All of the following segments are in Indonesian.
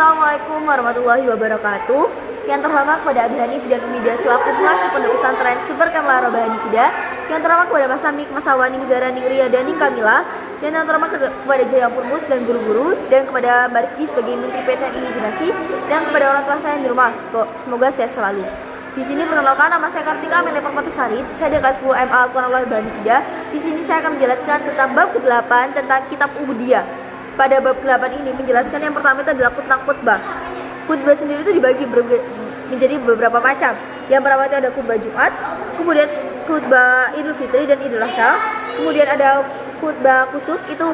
Assalamualaikum warahmatullahi wabarakatuh. Yang terhormat kepada Abi Hanif dan Umida selaku pengasuh pondok pesantren Super Kemla Roba Hanifida. Yang terhormat kepada Mas Amik, Mas Awaning, Zara, Ningria, dan Kamila. Dan yang terhormat kepada Jaya Purmus dan guru-guru, dan kepada Mbak Rifki sebagai Menteri PTN Imigrasi, dan kepada orang tua saya yang di rumah. Semoga sehat selalu. Di sini perkenalkan, nama saya Kartika Amelia Permatasari. Saya dari kelas 10 MA Al-Quran Roba Hanifida. Di sini saya akan menjelaskan tentang bab ke-8 tentang kitab Ubudiyah. Pada bab ke-8 ini menjelaskan yang pertama itu adalah tentang khutbah. Khutbah sendiri itu dibagi menjadi beberapa macam. Yang pertama itu ada khutbah Jumat, kemudian khutbah Idul Fitri dan Idul Adha, kemudian ada khutbah kusuf itu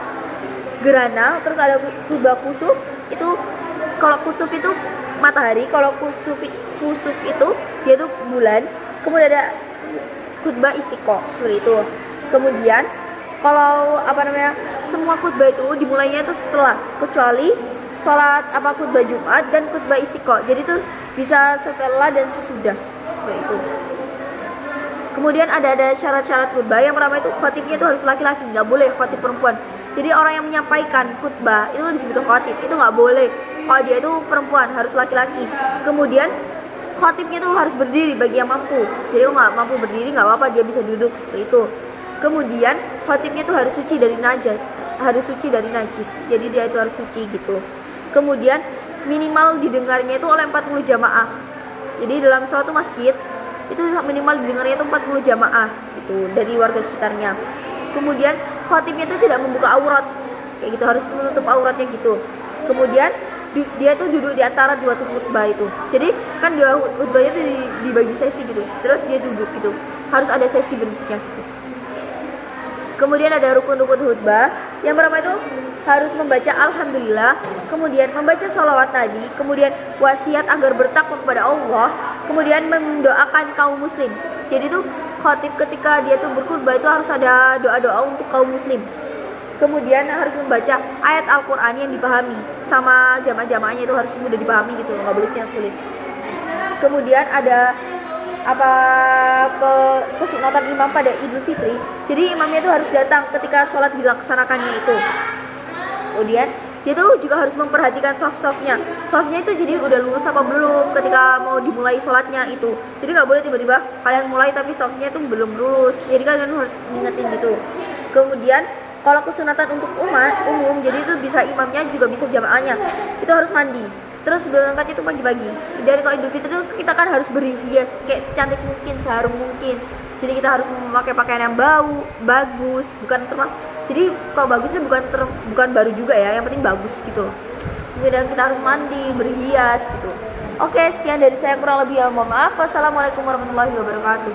gerhana, terus ada khutbah kusuf itu kalau kusuf itu matahari, kalau kusuf itu yaitu bulan, kemudian ada khutbah istiqo seperti itu. Kemudian kalau semua khutbah itu dimulainya itu setelah, kecuali sholat khutbah Jumat dan khutbah istiqo. Jadi itu bisa setelah dan sesudah seperti itu. Kemudian ada syarat-syarat khutbah. Yang pertama itu khatibnya itu harus laki-laki, nggak boleh khatib perempuan. Jadi orang yang menyampaikan khutbah itu disebut khatib, itu nggak boleh. Kalau dia itu perempuan harus laki-laki. Kemudian khatibnya itu harus berdiri bagi yang mampu. Jadi kalau nggak mampu berdiri nggak apa-apa, dia bisa duduk seperti itu. Kemudian khatibnya itu harus suci dari najis, jadi dia itu harus suci gitu. Kemudian minimal didengarnya itu oleh 40 jamaah. Jadi dalam suatu masjid itu minimal didengarnya itu 40 jamaah gitu dari warga sekitarnya. Kemudian khatibnya itu tidak membuka aurat, kayak gitu, harus menutup auratnya gitu. Kemudian dia tuh duduk di antara dua khutbah itu. Jadi kan dua khutbahnya itu dibagi sesi gitu. Terus dia duduk gitu. Harus ada sesi bentuknya gitu. Kemudian ada rukun-rukun khutbah. Yang pertama itu harus membaca alhamdulillah, kemudian membaca sholawat Nabi, kemudian wasiat agar bertakwa kepada Allah, kemudian mendoakan kaum muslim. Jadi itu khatib ketika dia tuh berkhutbah itu harus ada doa-doa untuk kaum muslim. Kemudian harus membaca ayat Al-Quran yang dipahami, sama jamaah-jamaahnya itu harus mudah dipahami gitu, nggak boleh yang sulit. Kemudian ada kesunatan imam pada Idul Fitri. Jadi imamnya itu harus datang ketika sholat dilaksanakannya itu. Kemudian dia tuh juga harus memperhatikan soft-softnya. Softnya itu jadi udah lurus apa belum ketika mau dimulai sholatnya itu. Jadi nggak boleh tiba-tiba kalian mulai tapi softnya itu belum lurus. Jadi kalian harus ingetin gitu. Kemudian kalau kesunatan untuk umum, jadi itu bisa imamnya juga bisa jamaahnya. Itu harus mandi. Terus berangkat itu pagi-pagi. Dan kalau Idul Fitri itu kita kan harus berhias kayak secantik mungkin, seharum mungkin. Jadi kita harus memakai pakaian yang bagus, bukan termasuk. Jadi kalau bagus itu bukan baru juga ya, yang penting bagus gitu loh. Kemudian kita harus mandi, berhias gitu. Oke, sekian dari saya, kurang lebih ya mohon maaf. Wassalamualaikum warahmatullahi wabarakatuh.